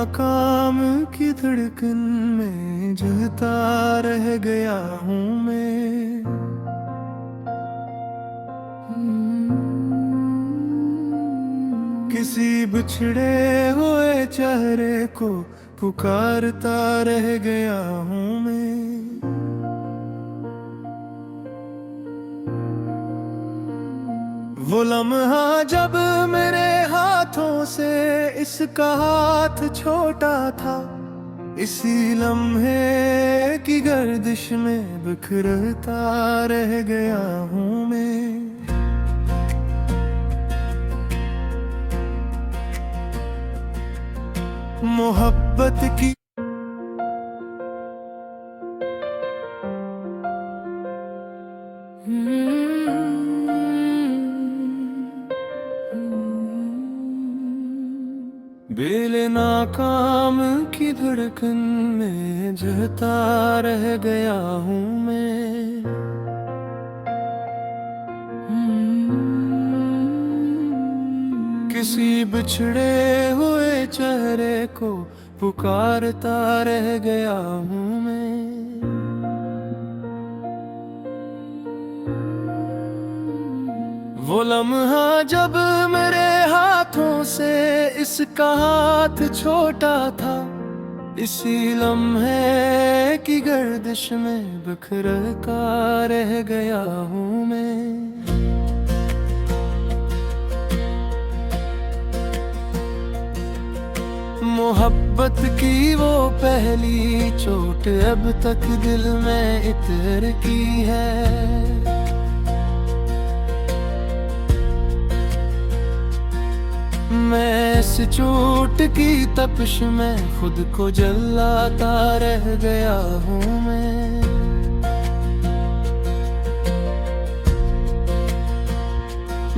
नाकाम की धड़कन में जलता रह गया हूँ मैं। किसी बिछड़े हुए चेहरे को पुकारता रह गया हूँ मैं। वो लम्हा जब मेरे हाथों से इसका हाथ छोटा था, इसी लम्हे की गर्दिश में बिखरता रह गया हूँ मैं। मोहब्बत की बेल नाकाम की धड़कन में जलता रह गया हूँ मैं। किसी बिछड़े हुए चेहरे को पुकारता रह गया हूँ मैं। वो लम्हा जब मेरे हाथों से इसका हाथ छोटा था, इसी लम्हे की गर्दिश में बिखरता रह गया हूँ मैं। मोहब्बत की वो पहली चोट अब तक दिल में इतर की है। मैं इस चोट की तपिश में खुद को जलाता रह गया हूँ मैं।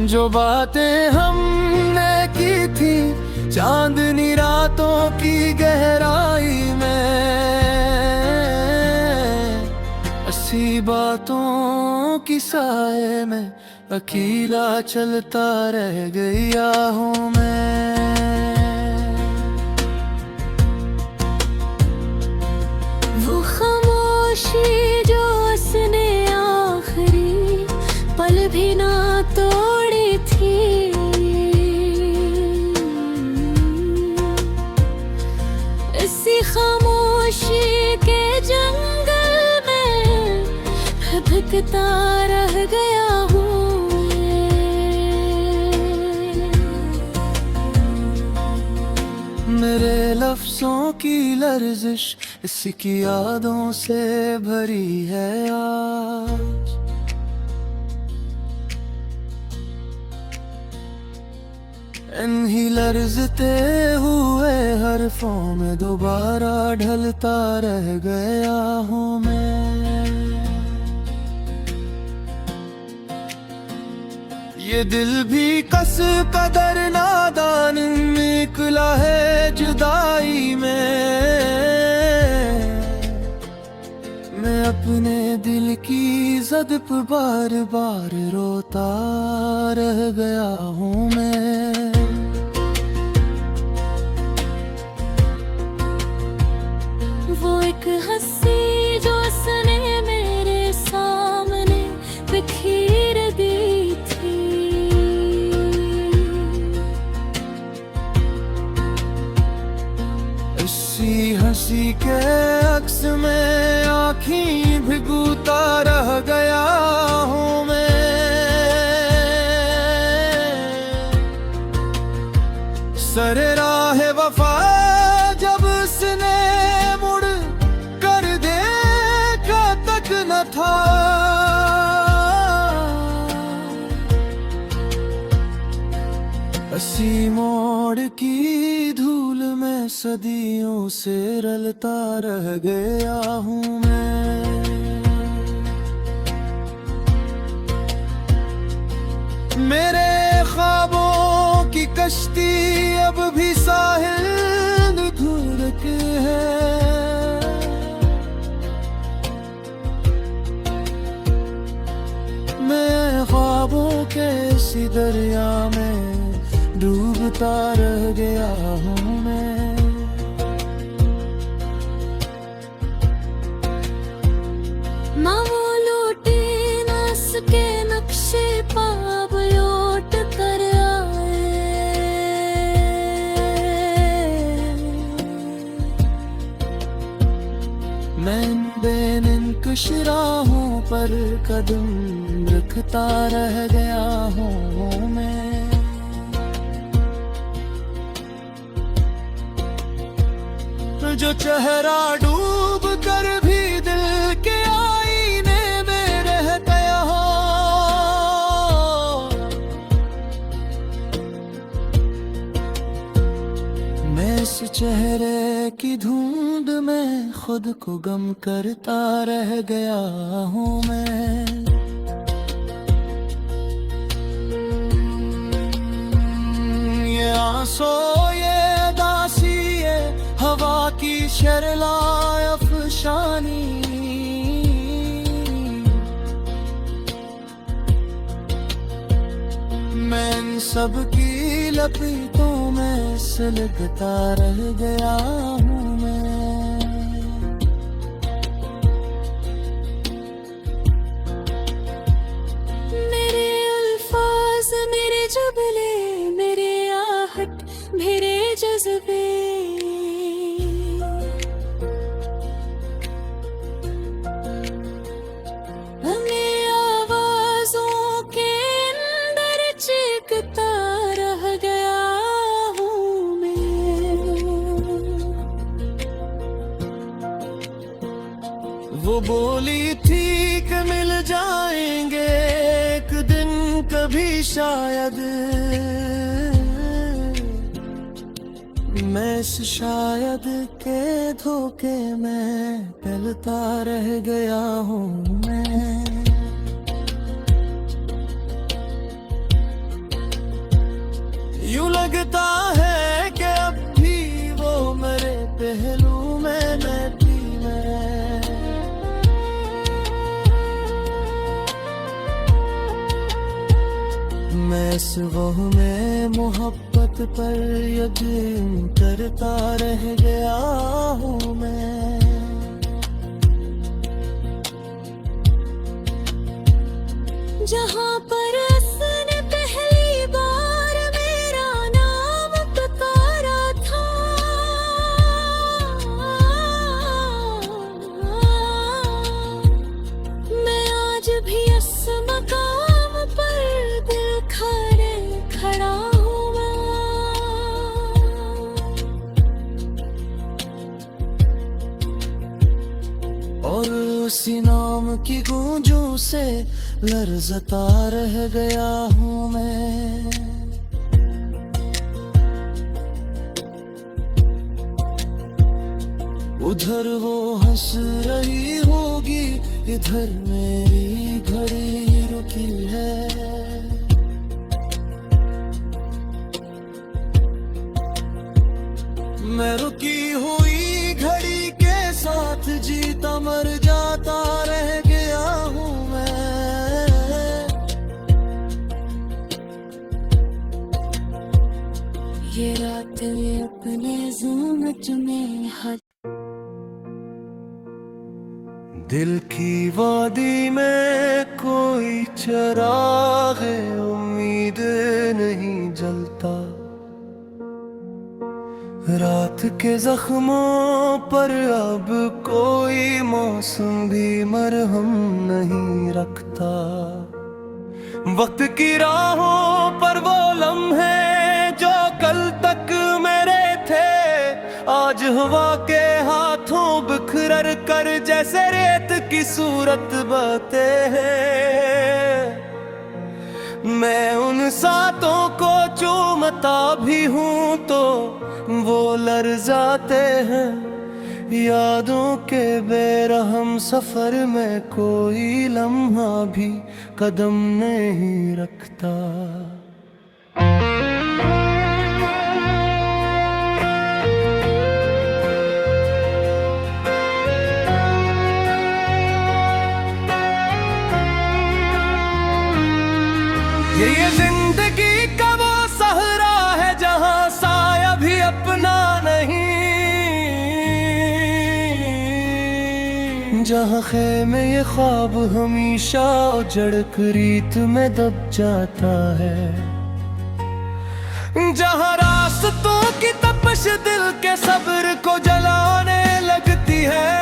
जो बातें हमने की थी चांदनी रातों की गहराई में, ऐसी बातों की साए में अकेला चलता रह गया हूँ मैं। वो खामोशी जो उसने आखिरी पल भी ना तोड़ी थी, इसी खामोशी के जंगल में भटकता रह गया हूँ। मेरे लफ्जों की लर्जिश इसकी यादों से भरी है आज। इन्हीं लर्जते हुए हरफों में दोबारा ढलता रह गया हूँ मैं। ये दिल भी कस कदर नादान निकला है जुदाई में। मैं अपने दिल की ज़द पे बार बार रोता रह गया हूँ मैं। वो एक हंसी जो उसने मेरे सामने बिखेर दी थी, इसी हंसी के अक्स में आँखें भिगोता रह गया हूँ मैं। सरे राह वफा जब उसने मुड़ कर देखा तक न था, इसी मोड़ की धूल में सदियों से रलता रह गया हूँ मैं। मेरे ख्वाबों की कश्ती अब भी साहिल घूर के है। मैं ख्वाबों के इसी दरिया में डूबता रह गया हूँ मैं। मैं बेनिंकुश राहों पर कदम रखता रह गया हूँ मैं। जो चेहरा डूब कर भी दिल के आईने में रह गया हो, मैं इस चेहरे की धुंध में खुद को गम करता रह गया हूँ मैं। ये आंसू ये उदासी ये हवा की शर्लाए अफशानी, मैं इन सब की लपटों में सुलगता रह गया हूँ मैं। मेरे अल्फाज मेरे जुबले मेरे आहट मेरे जज्बे, हमें आवाजों के अंदर चीखता रह गया हूँ मैं। वो बोली थी कि मिल जाएंगे एक दिन कभी शायद, मैं इस शायद के धोखे में टलता रह गया हूँ मैं। यूं लगता है कि अब भी वो मेरे पहलू में बैठी मैं। मैं इस वह में मोहब्बत पर यकीन करता रह गया हूँ मैं। जहाँ पर उसने पहली बार मेरा नाम पुकारा था, मैं आज भी उस मकाम पर दिल खड़े खड़ा हूँ मैं। और उसी नाम की गूंजों से लर्ज़ता रह गया हूँ मैं। उधर वो हंस रही होगी, इधर मेरी घड़ी रुकी है। मैं रुकी हुई घड़ी के साथ जीता मर जाता रह गया हूँ मैं। ये रात अपने ज़ुल्मत में हद, दिल की वादी में कोई चिराग उम्मीद नहीं जलता, रात के जख्मों पर अब कोई मौसम भी मरहम नहीं रखता। वक्त की राहों पर वो लम्हे जो कल तक मेरे थे, आज हवा के हाथों बिखर कर जैसे रेत की सूरत बहते हैं। मैं उन सातों को चूमता भी हूँ तो वो लर्जाते हैं। यादों के बेरहम सफर में कोई लम्हा भी कदम नहीं रखता। ये जिंदगी का वो सहरा है जहां साया भी अपना नहीं, जहाँ खेमे ये ख्वाब हमेशा उजड़ कर रीत में दब जाता है, जहाँ रास्तों की तपश दिल के सब्र को जलाने लगती है।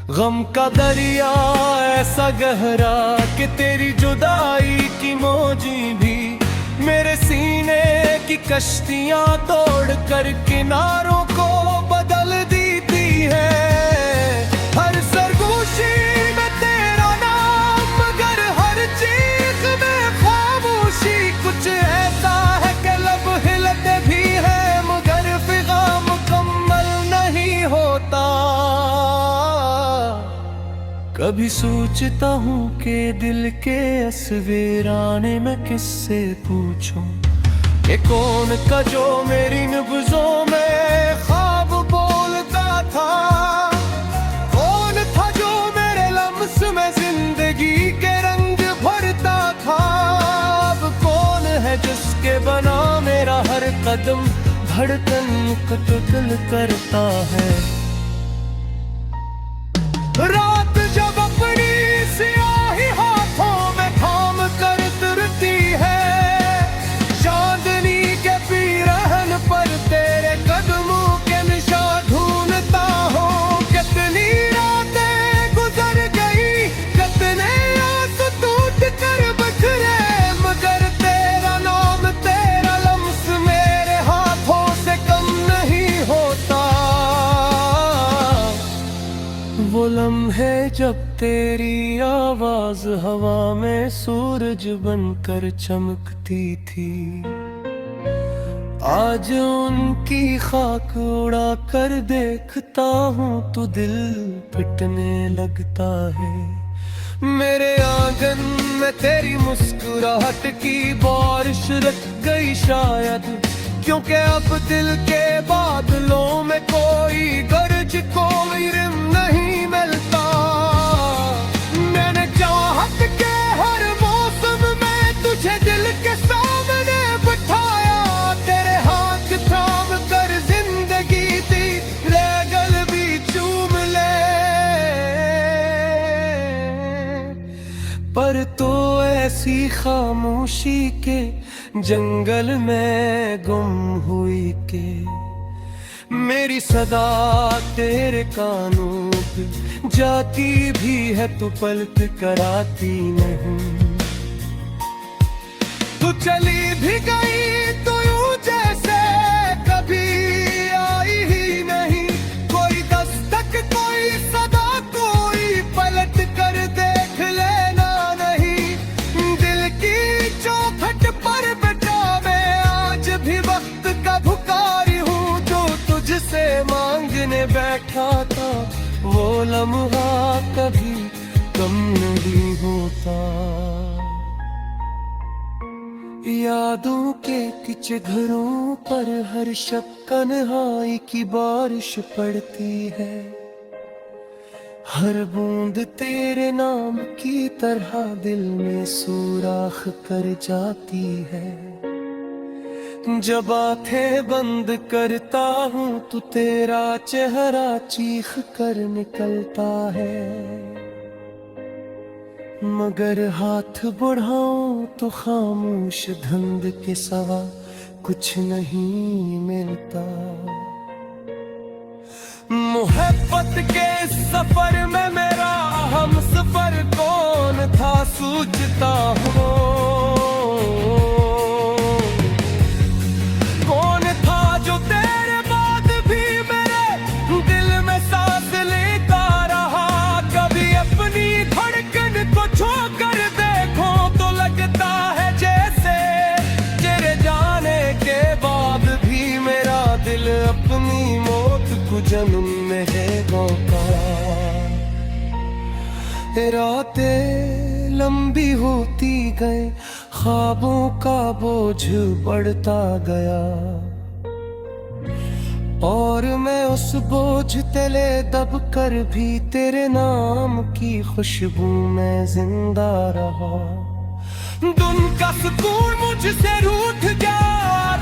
गम का दरिया ऐसा गहरा कि तेरी जुदाई की मौजी भी मेरे सीने की कश्तियां तोड़ कर किनारों को बदल देती है। हर सरगोशी में तेरा नाम, मगर हर चीख में खामोशी। कुछ ऐसा है कि लब हिलते भी है मगर फिजा मुकम्मल नहीं होता। कभी सोचता हूँ कि दिल के असवीराने में किससे पूछूं कि कौन का जो मेरी नब्ज़ों में ख्वाब बोलता था। कौन था जो मेरे लम्स में जिंदगी के रंग भरता था। अब कौन है जिसके बना मेरा हर कदम धड़कन कत्ल करता है। रात जब अपनी सियाही हाथों में थाम कर तुरती है, चांदनी के पीरहन पर तेरे कदमों के निशान ढूंढता हूँ। कितनी रातें गुजर गई, कितने आंसू टूट कर बिखरे, मगर तेरा नाम तेरा लम्स मेरे हाथों से कम नहीं होता। वो लम्हे जब तेरी आवाज हवा में सूरज बनकर चमकती थी, आज उनकी खाक उड़ा कर देखता हूँ तो दिल पिटने लगता है। मेरे आंगन में तेरी मुस्कुराहट की बारिश रख गई शायद, क्योंकि अब दिल के बादलों में कोई गरज कोई रिम नहीं मिलता। मैंने चाहत के हर मौसम में तुझे दिल के सामने बिठाया, तेरे हाथ थाम कर जिंदगी दी ले गल भी चूम ले। पर तो ऐसी खामोशी के जंगल में गुम हुई के मेरी सदा तेरे कानों पे जाती भी है तो पलट कराती नहीं। तू चली भी गई तो यूं जैसे कभी आई ही नहीं। कोई दस्तक कोई सदा कोई पलट कर देख लेना नहीं। दिल की चौखट पर बेटा मैं आज भी वक्त का भुखारी हूँ, जो तुझसे मांगने बैठा था वो लम्हा कभी कम नहीं होता। यादों के किच घरों पर हर शब तन्हाई की बारिश पड़ती है, हर बूंद तेरे नाम की तरह दिल में सुराख कर जाती है। जब आंखें बंद करता हूँ तो तेरा चेहरा चीख कर निकलता है, मगर हाथ बढ़ाऊं तो खामोश धुंध के सिवा कुछ नहीं मिलता। मोहब्बत के सफर में मेरा हम सफर कौन था सोचता हूँ। कौन था जो तेरे बाद भी मेरे दिल में सांस लेता रहा। कभी अपनी धड़कन को छू कर देखो तो लगता है जैसे तेरे जाने के बाद भी मेरा दिल अपनी मौत को जन्म में है गौका। रातें लंबी होती गए, ख्वाबों का बोझ बढ़ता गया, और मैं उस बोझ तले दब कर भी तेरे नाम की खुशबू में जिंदा रहा। दिन का सुकून मुझसे रूठ गया,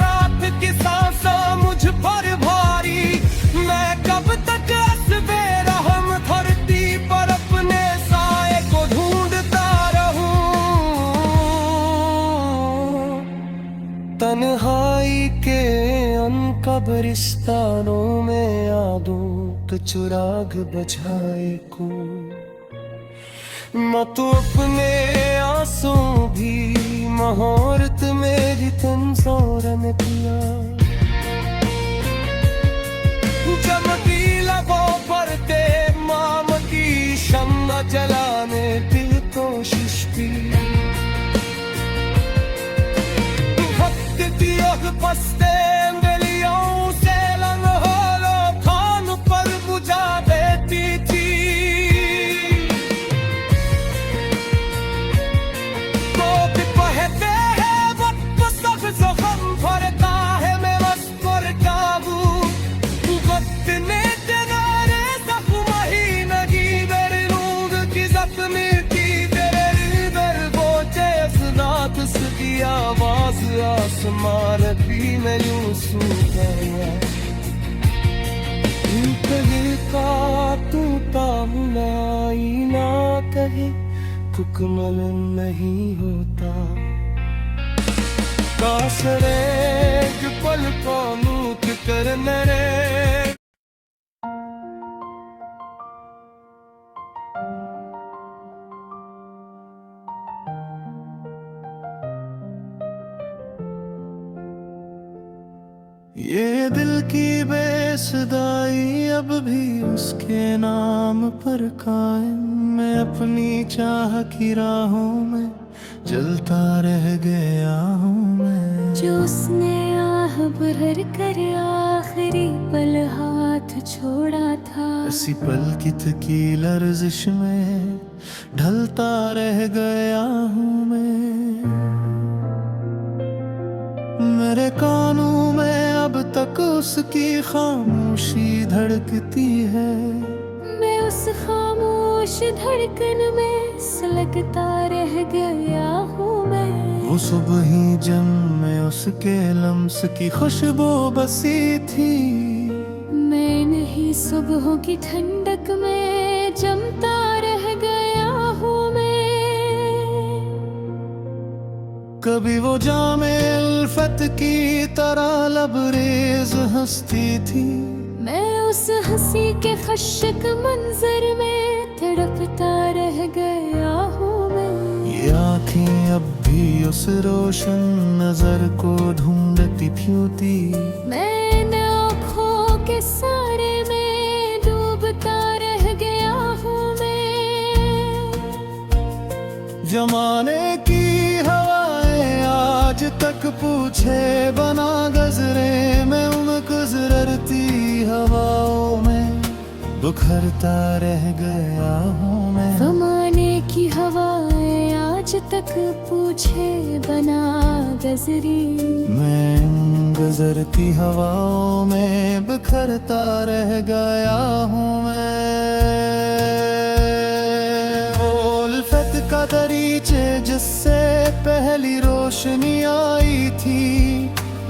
रात की सांसें मुझ पर भारी। मैं कब तक असबेरहम धरती पर अपने साए को ढूंढता रहूं। तन्हाई के उन कब्रिस्तानों में यादों तो चुराग बजाए को मैं तो अपने आंसू भी मुहूर्त मेरी तन सोरन पिया चमकी लगो भरते माम की शम्मा जलाने दिल कोशिश की वक्त दिया पस्ते गलियों से लम्हों खान पर बुझा देती थी तो भी कहते हैं वक्त सब जख्म भरता है मैं बस पर काबू वक्त ने तेरे जख्म ही नहीं मेरे रूह की जख्मी की तेरे दर बोझे सुनात उसकी आवाज आसमान भी मैं यूं सूखा कहे का तू तामुनाई ना कहे कुकमल नहीं होता कासरे पल को नूत करने रे ये दिल की बेसुदाई अब भी उसके नाम पर कायम मैं अपनी चाह की राहों में जलता रह गया हूँ मैं जो उसने आह भर कर आखिरी पल हाथ छोड़ा था ऐसी पलकित की लर्जिश में ढलता रह गया हूँ मैं मेरे कानों में अब तक उसकी खामोशी धड़कती है मैं उस खामोश धड़कन में सुलगता रह गया हूँ मैं वो सुबह ही जब मैं उसके लम्स की खुशबू बसी थी मैं नहीं सुबहों की ठंडक में जमता रह गया हूँ मैं कभी वो जामे उल्फत की तरह लबरेज हंसती थी मैं उस हंसी के खशक मंजर में तड़पता रह गया हूँ मैं ये आँखें अब भी उस रोशन नजर को ढूंढती फ्यूती मैं इन आँखों के सारे में डूबता रह गया हूँ मैं जमाने की हवाएं आज तक पूछे बना गजरे में उन गुजरती हवाओं में बुखरता रह गया हूँ मैं ज़माने की हवाएं आज तक पूछे बना गजरी मैं गुजरती हवाओं में बिखरता रह गया हूँ मैं उल्फत का दरीचे जिससे पहली रोशनी आई थी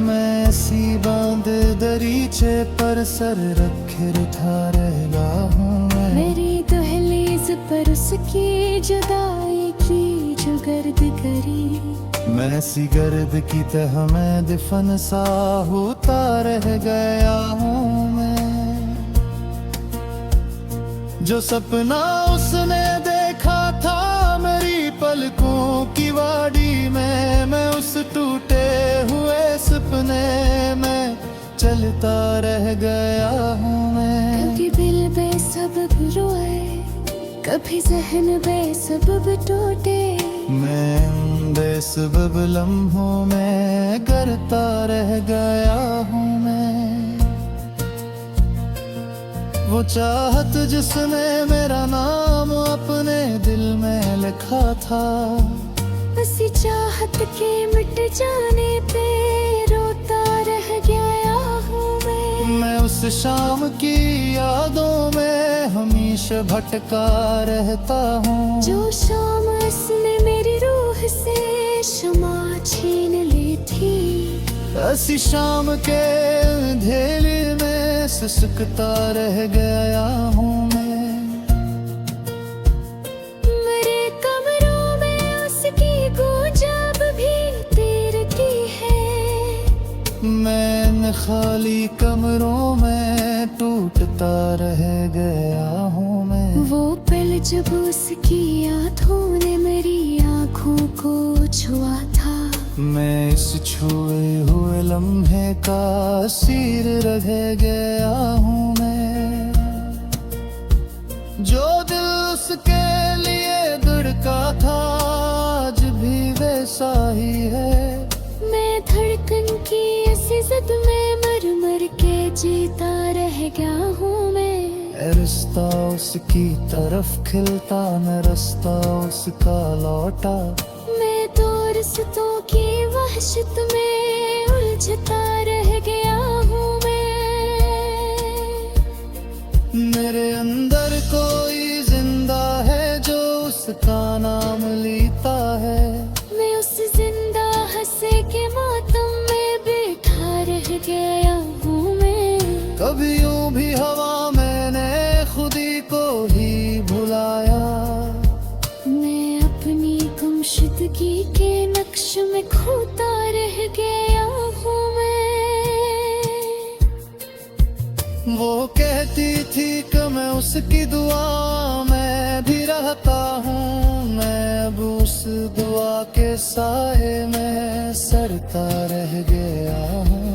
मैं ऐसी बांध दरीचे पर सर रखे उठा रह गया हूँ मैं मेरी दहलीज पर उसकी जुदाई की जो गर्द करी मैं ऐसी गर्द की तह में दफन सा होता रह गया हूँ मैं जो सपना उसने देखा था मेरी पलकों की वाड़ी में मैं उस टूटे हुए सपने में चलता रह गया हूँ मैं कभी दिल बेसबब रोए कभी जहन बेसबब टूटे मैं बेसबब लम्हों में करता रह गया हूँ मैं वो चाहत जिसने मेरा नाम अपने दिल में लिखा था बसी चाहत के मिट जाने पे रोता रह गया हूँ मैं उस शाम की यादों में हमेशा भटका रहता हूँ जो शाम उसने मेरी रूह से शमा छीन ली थी ऐसी शाम के अंधेरे में सिसकता रह गया हूँ मैं मेरे कमरों में उसकी गूंज अब भी तैरती है मैं इन खाली कमरों में टूट टूटता रह गया हूँ मैं। वो पल जब उसकी यादों ने मेरी आँखों को छुआ था, मैं इस छुए हुए लम्हे का असीर रह गया हूँ मैं। जो दिल उसके लिए धड़का था आज भी वैसा ही है। मैं धड़कन की ऐसी जिद में मर मर के जीता रह गया हूँ मैं। रिश्ता उसकी तरफ खिलता, मैं रास्ता उसका लौटा। मैं तो रिश्तों की वहशत में उलझता रह गया हूँ मैं। मेरे अंदर कोई जिंदा है जो उसका नाम लेता है। मैं उस जिंदा हंसे के मातम में बैठा रह गया हूँ मैं। कभी यूं भी हवा मैंने खुदी को ही भुलाया। मैं अपनी गुमशुदगी के नक्श में खोता रह गया हूँ मैं। वो कहती थी कि मैं उसकी दुआ में भी रहता हूँ। मैं अब उस दुआ के साए में सरता रह गया हूँ।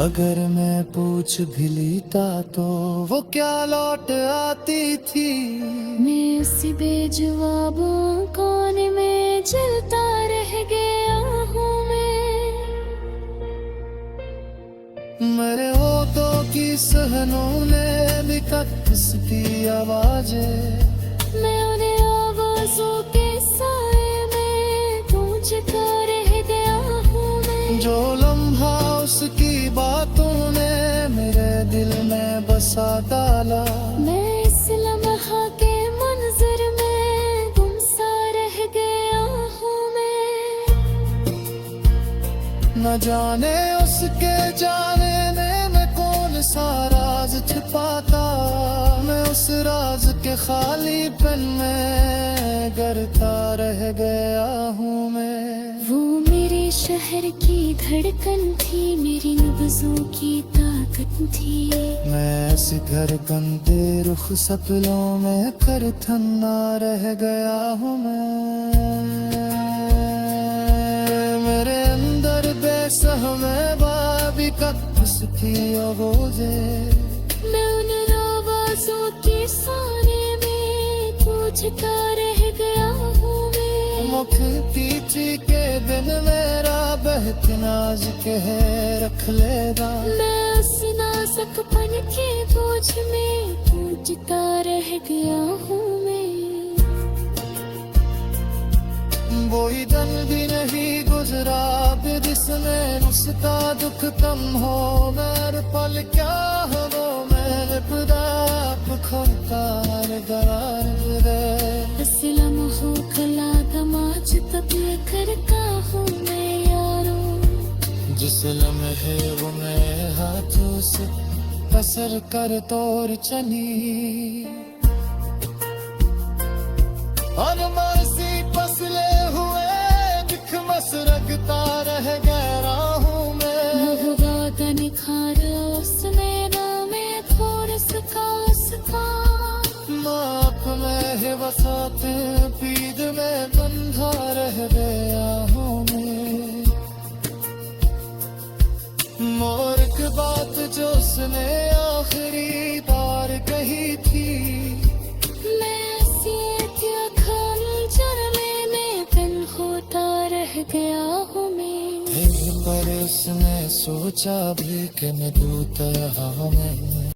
अगर मैं पूछ भी लेता तो वो क्या लौट आती थी। मैं उसी बेजवाब कोने में जलता रह गया हूँ मैं। मेरे होठों की सहनों ने भी कसती आवाजें। मैं उन्हें आवाज़ों के साए में गूंजता रह गया हूँ मैं। जो लम्हा उसकी बातों ने मेरे दिल में बसा डाला। मैं इस लम्हा के मंजर में गुमसा रह गया हूँ मैं। न जाने उसके जाने में कौन सा राज छिपाता। मैं उस राज के खालीपन में गरता रह गया हूँ मैं। वो मेरे शहर की धड़कन थी, मेरी नब्ज़ों की ताकत थी। मैं ऐसे घर गंदे रुख सपनों में कर थन्ना रह गया हूँ मैं। मेरे अंदर बेसहमे बाबी का उसकी आवाज़े। मैं उन आवाज़ों के सारे में गूंजता रह गया हूँ मैं। मुख पीछे के बिन मेरा बहतनाज कह रख लेगा। मैं उस नाजुकपन के बोझ में गूंजता रह गया हूँ मैं। वही दिन भी नहीं गुजरा भी जिसमें उसका दुख कम हो। मेरे पल क्या हो वो मेरे खुदा खोता दरार रे। इस लम्हों खला दमाज तब करता हूँ मैं यारों। जिस लम्हे वो मेरे हाथों से कसर कर तोड़ चली। अनमर्सी पसले हुए दिख मसरगता रह गया हूँ मैं। महुआ का निखार उसने ना मैं थोड़ सका उसका। माप में है वसाते पीद में बंधा रह गया हूँ मैं। मोर की बात जो उसने आखिरी बार कही थी। गया हूँ मैं। पर उसने सोचा भी कि मैं दूत यहाँ में